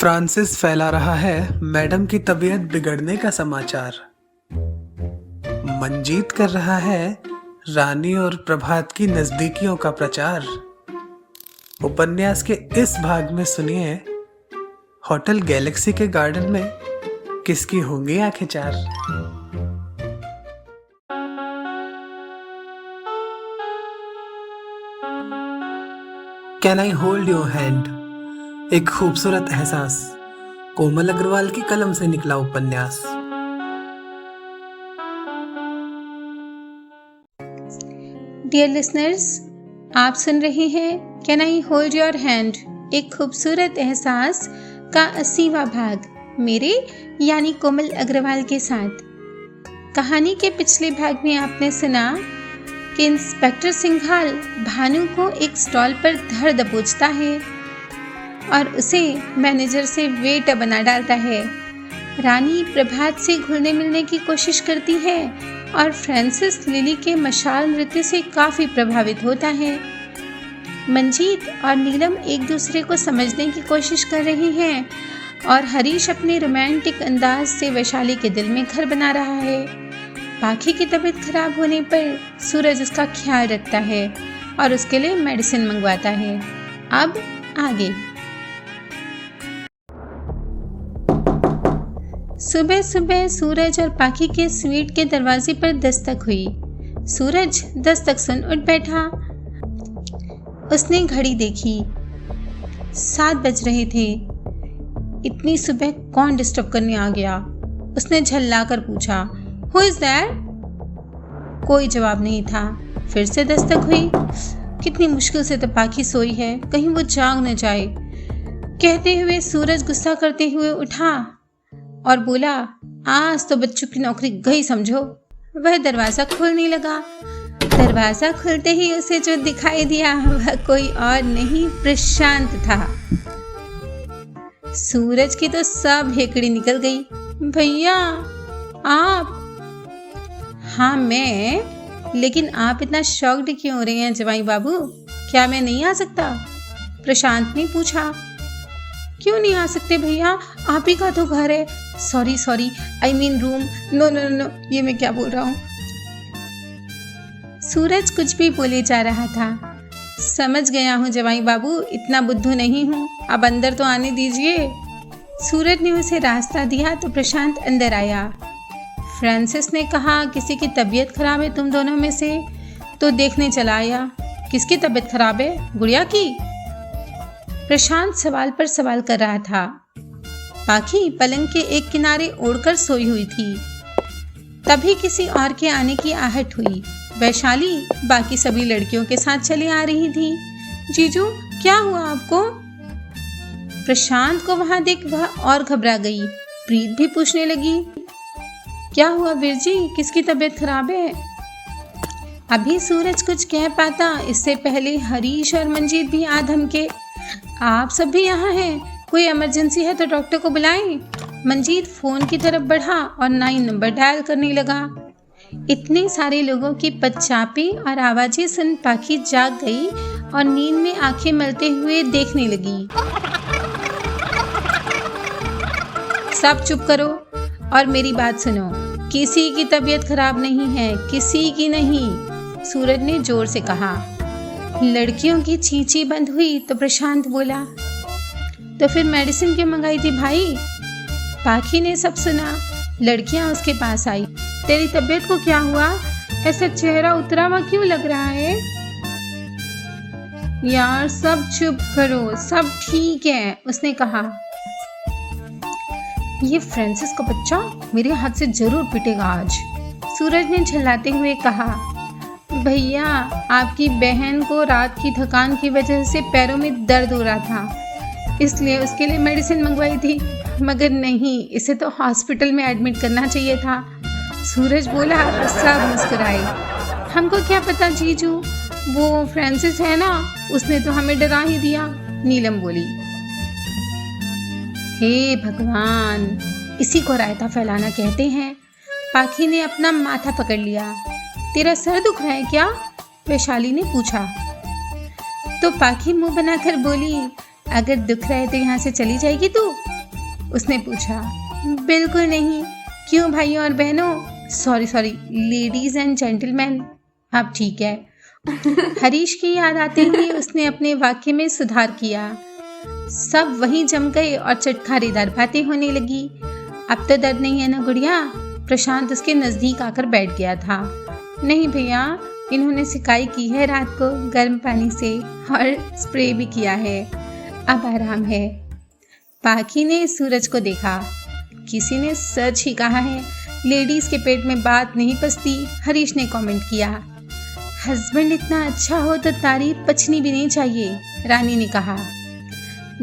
Francis फैला रहा है मैडम की तबीयत बिगड़ने का समाचार। मंजीत कर रहा है रानी और प्रभात की नजदीकियों का प्रचार। उपन्यास के इस भाग में सुनिए होटल गैलेक्सी के गार्डन में किसकी होंगी आंखें चार। Can I hold your hand, एक खूबसूरत एहसास, कोमल अग्रवाल की कलम से निकला उपन्यास। डियर लिसनर्स, आप सुन रहे हैं can I hold your hand, एक खूबसूरत एहसास का 80वां भाग मेरे यानी कोमल अग्रवाल के साथ। कहानी के पिछले भाग में आपने सुना कि इंस्पेक्टर सिंघाल भानु को एक स्टॉल पर धर दबोचता है और उसे मैनेजर से वेटर बना डालता है। रानी प्रभात से घुलने मिलने की कोशिश करती है और फ्रांसिस लिली के मशाल नृत्य से काफ़ी प्रभावित होता है। मंजीत और नीलम एक दूसरे को समझने की कोशिश कर रहे हैं और हरीश अपने रोमांटिक अंदाज से वैशाली के दिल में घर बना रहा है। पाखी की तबीयत खराब होने पर सूरज उसका ख्याल रखता है और उसके लिए मेडिसिन मंगवाता है। अब आगे। सुबह सुबह सूरज और पाखी के स्वीट के दरवाजे पर दस्तक हुई। सूरज दस्तक सुन उठ बैठा। उसने घड़ी देखी, 7 बज रहे थे। इतनी सुबह कौन डिस्टर्ब करने आ गया? उसने झल्ला कर पूछा, हु इज देयर? कोई जवाब नहीं था। फिर से दस्तक हुई। कितनी मुश्किल से तो पाखी सोई है, कहीं वो जाग न जाए। कहते हुए सूरज गुस्सा करते हुए उठा और बोला, आज तो बच्चों की नौकरी गई समझो। वह दरवाजा खोलने लगा। दरवाजा खुलते ही उसे जो दिखाई दिया वह कोई और नहीं प्रशांत था। सूरज की तो सब हेकड़ी निकल गई। भैया आप? हाँ मैं, लेकिन आप इतना शॉक्ड क्यों हो रहे हैं जवाई बाबू? क्या मैं नहीं आ सकता? प्रशांत ने पूछा। क्यों नहीं आ सकते भैया, आप ही का तो घर है। Sorry I mean room. No, ये मैं क्या बोल रहा हूँ। सूरज कुछ भी बोले जा रहा था। समझ गया हूँ जवाई बाबू, इतना बुद्धू नहीं हूँ, अब अंदर तो आने दीजिए। सूरज ने उसे रास्ता दिया तो प्रशांत अंदर आया। फ्रांसिस ने कहा, किसी की तबीयत खराब है तुम दोनों में से? तो देखने चला आया। किसकी तबीयत खराब है? गुड़िया की? प्रशांत सवाल पर सवाल कर रहा था। पाखी पलंग के एक किनारे ओढ़कर सोई हुई थी। तभी किसी और के आने की आहट हुई। वैशाली बाकी सभी लड़कियों के साथ चली आ रही थी। जीजू क्या हुआ आपको? प्रशांत को वहां देख वह और घबरा गई। प्रीत भी पूछने लगी, क्या हुआ वीरजी, किसकी तबीयत खराब है? अभी सूरज कुछ कह पाता इससे पहले हरीश और मंजीत भी आ धमके। आप सब भी यहाँ हैं, कोई इमरजेंसी है तो डॉक्टर को बुलाएं। मंजीत फोन की तरफ बढ़ा और 9 नंबर डायल करने लगा। इतने सारे लोगों की पदचापी और आवाजें सुन पाखी जाग गई और नींद में आंखें मलते हुए देखने लगी। सब चुप करो और मेरी बात सुनो। किसी की तबीयत खराब नहीं है, किसी की नहीं, सूरज ने जोर से कहा। लड़कियों की चींची बंद हुई तो प्रशांत बोला, तो फिर मेडिसिन क्यों मंगाई थी भाई? पाखी ने सब सुना। लड़कियां उसके पास आई। तेरी तबीयत को क्या हुआ? ऐसा चेहरा उतरा हुआ क्यों लग रहा है? यार सब चुप करो, सब ठीक है, उसने कहा। ये फ्रांसिस का बच्चा मेरे हाथ से जरूर पिटेगा आज, सूरज ने झल्लाते हुए कहा। भैया आपकी बहन को रात की थकान की वजह से पैरों में दर्द हो रहा था, इसलिए उसके लिए मेडिसिन मंगवाई थी, मगर नहीं, इसे तो हॉस्पिटल में एडमिट करना चाहिए था। सूरज बोला। सब मुस्कुराए। हमको क्या पता जीजू, वो फ्रांसिस है ना, उसने तो हमें डरा ही दिया, नीलम बोली। हे भगवान, इसी को रायता फैलाना कहते हैं। पाखी ने अपना माथा पकड़ लिया। तेरा सर दुख रहा है क्या? वैशाली ने पूछा। तो पाखी मुंह बनाकर बोली, अगर दुख रहा है तो यहाँ से चली जाएगी तू? उसने पूछा। बिल्कुल नहीं। क्यों भाइयों और बहनों, सॉरी लेडीज एंड जेंटलमैन। अब ठीक है। हरीश की याद आते ही उसने अपने वाक्य में सुधार किया। सब वहीं जम गए और चटखारेदार बातें होने लगी। अब तो दर्द नहीं है ना गुड़िया? प्रशांत उसके नजदीक आकर बैठ गया था। नहीं भैया, इन्होंने सिकाई की है रात को गर्म पानी से और स्प्रे भी किया है, अब आराम है। पाखी ने सूरज को देखा। किसी ने सच ही कहा है, लेडीज के पेट में बात नहीं पचती, हरीश ने कमेंट किया। हस्बैंड इतना अच्छा हो तो तारीफ पचनी भी नहीं चाहिए, रानी ने कहा।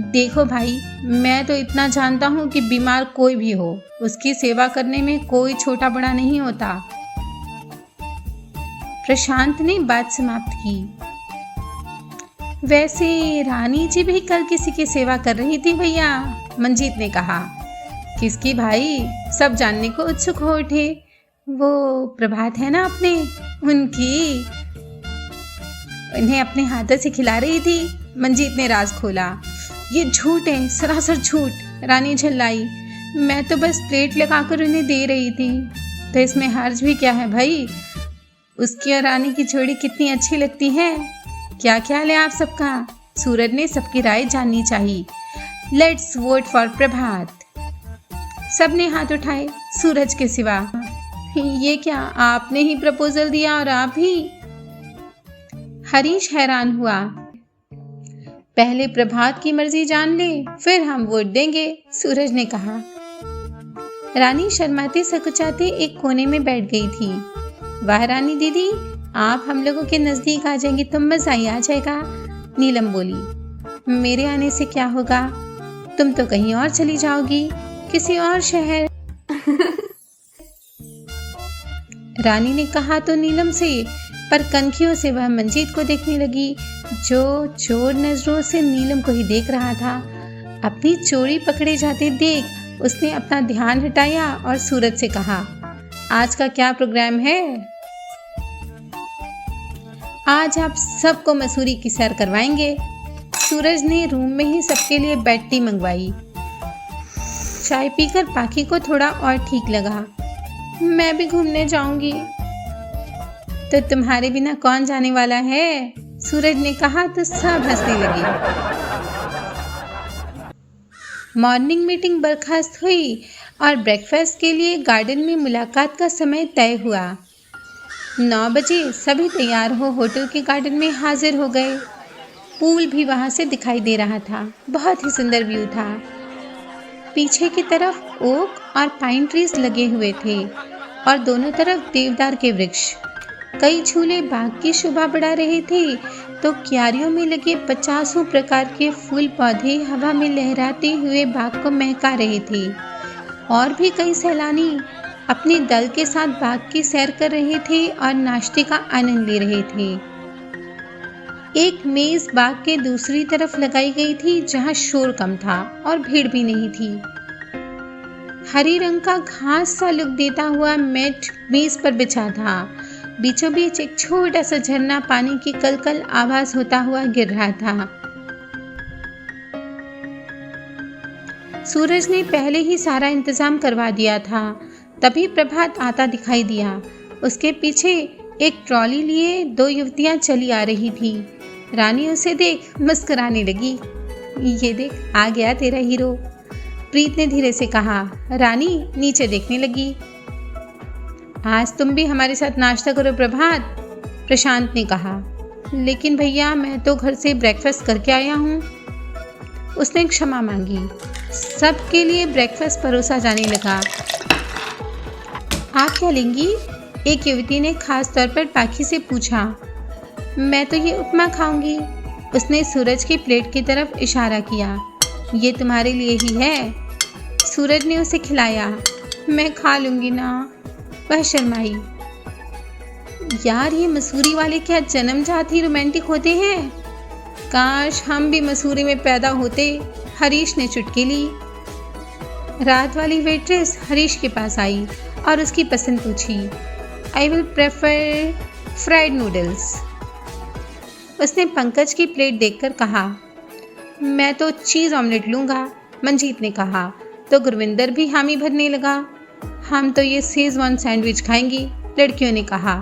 देखो भाई, मैं तो इतना जानता हूँ कि बीमार कोई भी हो, उसकी सेवा करने में कोई छोटा बड़ा नहीं होता। प्रशांत ने बात समाप्त की। वैसे रानी जी भी कल किसी की सेवा कर रही थी भैया, मंजीत ने कहा। किसकी भाई? सब जानने को उत्सुक हो उठे। वो प्रभात है ना अपने, उनकी। उन्हें अपने हाथों से खिला रही थी, मंजीत ने राज खोला। ये झूठ है, सरासर झूठ, रानी झल्लाई। मैं तो बस प्लेट लगाकर उन्हें दे रही थी, तो इसमें हर्ज भी क्या है भाई? उसकी और रानी की जोड़ी कितनी अच्छी लगती है। क्या ख्याल है आप सबका? सूरज ने सबकी राय जाननी चाहिए। लेट्स वोट फॉर प्रभात। सबने हाथ उठाए, सूरज के सिवा। ये क्या, आपने ही प्रपोजल दिया और आप ही? हरीश हैरान हुआ। पहले प्रभात की मर्जी जान ले, फिर हम वोट देंगे, सूरज ने कहा। रानी शर्माती सकुचाती एक कोने में बैठ गई थी। वाह रानी दीदी, आप हम लोगों के नजदीक आ जाएंगी तो मजा ही आ जाएगा, नीलम बोली। मेरे आने से क्या होगा? तुम तो कहीं और चली जाओगी, किसी और शहर। रानी ने कहा तो नीलम से, पर कनखियों से वह मंजीत को देखने लगी, जो चोर नजरों से नीलम को ही देख रहा था। अपनी चोरी पकड़े जाते देख उसने अपना ध्यान हटाया और सूरज से कहा, आज का क्या प्रोग्राम है? आज आप सबको मसूरी की सैर करवाएंगे। सूरज ने रूम में ही सबके लिए बेड टी मंगवाई। चाय पीकर पाखी को थोड़ा और ठीक लगा। मैं भी घूमने जाऊंगी। तो तुम्हारे बिना कौन जाने वाला है? सूरज ने कहा तो सब हंसने लगे। मॉर्निंग मीटिंग बर्खास्त हुई और ब्रेकफास्ट के लिए गार्डन में मुलाकात का समय तय हुआ। 9 बजे सभी तैयार हो होटल के गार्डन में हाजिर हो गए। पूल भी वहां से दिखाई दे रहा था। बहुत ही सुंदर व्यू था। पीछे की तरफ ओक और पाइन ट्रीज लगे हुए थे और दोनों तरफ देवदार के वृक्ष। कई झूले बाग की शोभा बढ़ा रहे थे, तो क्यारियों में लगे 50 प्रकार के फूल पौधे हवा में लहराते हुए बाग को महका रहे थे। और भी कई सैलानी अपने दल के साथ बाग की सैर कर रहे थे और नाश्ते का आनंद ले रहे थे। एक मेज बाग के दूसरी तरफ लगाई गई थी, जहां शोर कम था और भीड़ भी नहीं थी। हरी रंग का घास सा लुक देता हुआ मैट मेज पर बिछा था। बीचों बीच एक छोटा सा झरना पानी की कलकल आवाज होता हुआ गिर रहा था। सूरज ने पहले ही सारा इंतजाम करवा दिया था। तभी प्रभात आता दिखाई दिया। उसके पीछे एक ट्रॉली लिए 2 युवतियां चली आ रही थी। रानी उसे देख मुस्कुराने लगी। ये देख, आ गया तेरा हीरो, प्रीत ने धीरे से कहा। रानी नीचे देखने लगी। आज तुम भी हमारे साथ नाश्ता करो प्रभात, प्रशांत ने कहा। लेकिन भैया, मैं तो घर से ब्रेकफास्ट करके आया हूँ, उसने क्षमा मांगी। सबके लिए ब्रेकफास्ट परोसा जाने लगा। आप क्या लेंगी? एक युवती ने खास तौर पर पाखी से पूछा। मैं तो ये उपमा खाऊंगी, उसने सूरज की प्लेट की तरफ इशारा किया। ये तुम्हारे लिए ही है, सूरज ने उसे खिलाया। मैं खा लूंगी ना, वह शर्माई। यार, ये मसूरी वाले क्या जन्मजात ही रोमांटिक होते हैं। काश हम भी मसूरी में पैदा होते, हरीश ने चुटकी ली। रात वाली वेट्रेस हरीश के पास आई और उसकी पसंद पूछी। I will prefer fried noodles, उसने पंकज की प्लेट देखकर कहा। मैं तो चीज़ ऑमलेट लूँगा, मंजीत ने कहा। तो गुरविंदर भी हामी भरने लगा। हम तो ये शेजवान सैंडविच खाएंगी, लड़कियों ने कहा।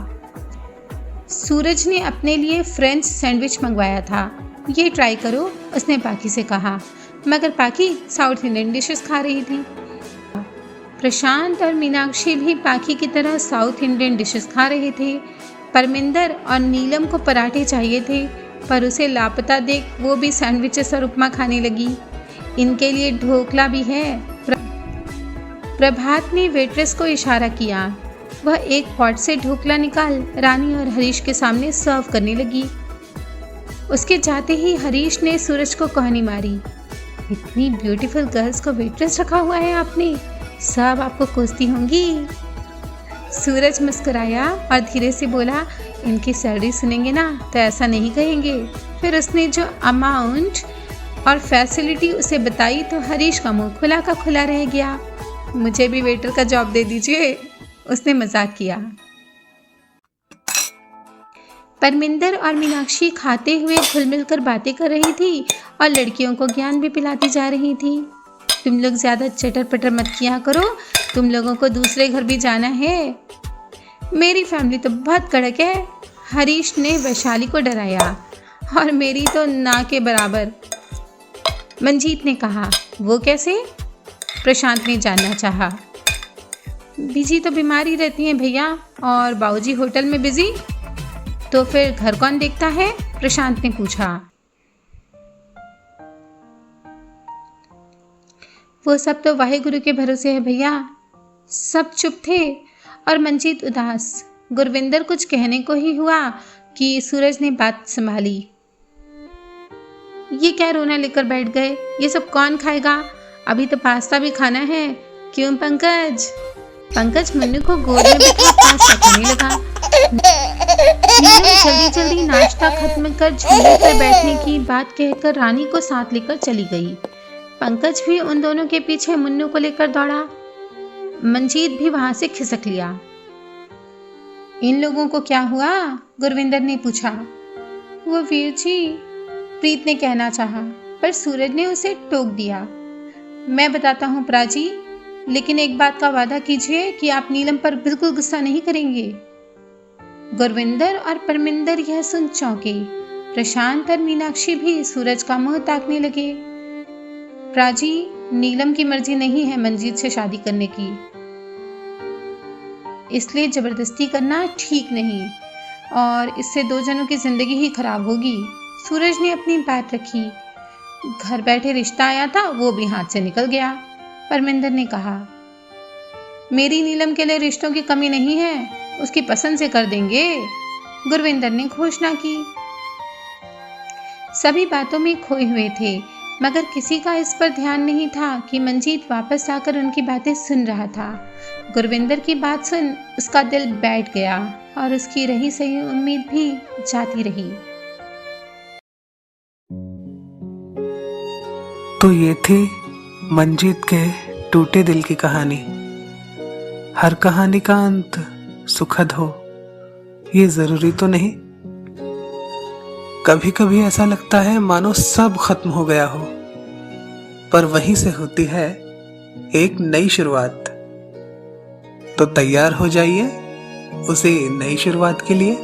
सूरज ने अपने लिए फ्रेंच सैंडविच मंगवाया था, ये ट्राई करो, उसने पाकी से कहा, मगर पाकी साउथ इंडियन डिशेस खा रही थी। प्रशांत और मीनाक्षी भी पाकी की तरह साउथ इंडियन डिशेस खा रहे थे। परमिंदर और नीलम को पराठे चाहिए थे, पर उसे लापता देख वो भी सैंडविचेस और उपमा खाने लगी। इनके लिए ढोकला भी है। प्रभात ने वेट्रेस को इशारा किया। वह एक पॉट से ढोकला निकाल रानी और हरीश के सामने सर्व करने लगी। उसके जाते ही हरीश ने सूरज को कहानी मारी, इतनी ब्यूटीफुल गर्ल्स को वेट्रेस रखा हुआ है आपने, सब आपको कोसती होंगी। सूरज मुस्कुराया और धीरे से बोला, इनकी सैलरी सुनेंगे ना तो ऐसा नहीं कहेंगे। फिर उसने जो अमाउंट और फैसिलिटी उसे बताई तो हरीश का मुंह खुला का खुला रह गया। मुझे भी वेटर का जॉब दे दीजिए, उसने मजाक किया। परमिंदर और मीनाक्षी खाते हुए घुल मिलकर बातें कर रही थी और लड़कियों को ज्ञान भी पिलाती जा रही थी। तुम लोग ज्यादा चटर पटर मत किया करो, तुम लोगों को दूसरे घर भी जाना है। मेरी फैमिली तो बहुत कड़क है, हरीश ने वैशाली को डराया। और मेरी तो ना के बराबर, मंजीत ने कहा। वो कैसे? प्रशांत ने जानना चाहा। बिजी तो बीमारी रहती हैं भैया, और बाबूजी होटल में बिजी, तो फिर घर कौन देखता है? प्रशांत ने पूछा। वो सब तो वाहेगुरु के भरोसे है भैया। सब चुप थे और मंजीत उदास। गुरविंदर कुछ कहने को ही हुआ कि सूरज ने बात संभाली। ये क्या रोना लेकर बैठ गए? ये सब कौन खाएगा? अभी तो पास्ता भी खाना है, क्यों पंकज? पंकज मुन्नू को गोद में बिठा पास्ता खाने लगा। जल्दी जल्दी नाश्ता खत्म कर झूले पर बैठने की बात कहकर रानी को साथ लेकर चली गई। पंकज भी उन दोनों के पीछे मुन्नू को लेकर दौड़ा। मंजीत भी वहां से खिसक लिया। इन लोगों को क्या हुआ? गुरविंदर ने पूछा। वो वीर जी, प्रीत ने कहना चाहा, पर सूरज ने उसे टोक दिया। मैं बताता हूँ प्राची, लेकिन एक बात का वादा कीजिए कि आप नीलम पर बिल्कुल गुस्सा नहीं करेंगे। गुरविंदर और परमिंदर यह सुन चौंके। प्रशांत और मीनाक्षी भी सूरज का मुंह ताकने लगे। प्राची, नीलम की मर्जी नहीं है मंजीत से शादी करने की, इसलिए जबरदस्ती करना ठीक नहीं, और इससे दो जनों की जिंदगी ही खराब होगी। सूरज ने अपनी बात रखी। घर बैठे रिश्ता आया था, वो भी हाथ से निकल गया। परमिंदर ने कहा, मेरी नीलम के लिए रिश्तों की कमी नहीं है, उसकी पसंद से कर देंगे। गुरविंदर ने घोषणा की। सभी बातों में खोए हुए थे, मगर किसी का इस पर ध्यान नहीं था कि मंजीत वापस आकर उनकी बातें सुन रहा था। गुरविंदर की बात सुन उसका दिल बैठ गया और उसकी रही सही उम्मीद भी जाती रही। तो ये थी मंजीत के टूटे दिल की कहानी। हर कहानी का अंत सुखद हो, ये जरूरी तो नहीं। कभी कभी ऐसा लगता है मानो सब खत्म हो गया हो, पर वहीं से होती है एक नई शुरुआत। तो तैयार हो जाइए उसे नई शुरुआत के लिए,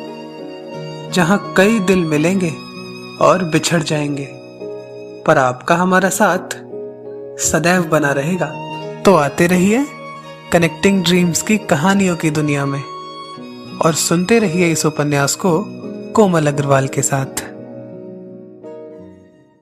जहां कई दिल मिलेंगे और बिछड़ जाएंगे, पर आपका हमारा साथ सदैव बना रहेगा। तो आते रहिए कनेक्टिंग ड्रीम्स की कहानियों की दुनिया में, और सुनते रहिए इस उपन्यास को कोमल अग्रवाल के साथ।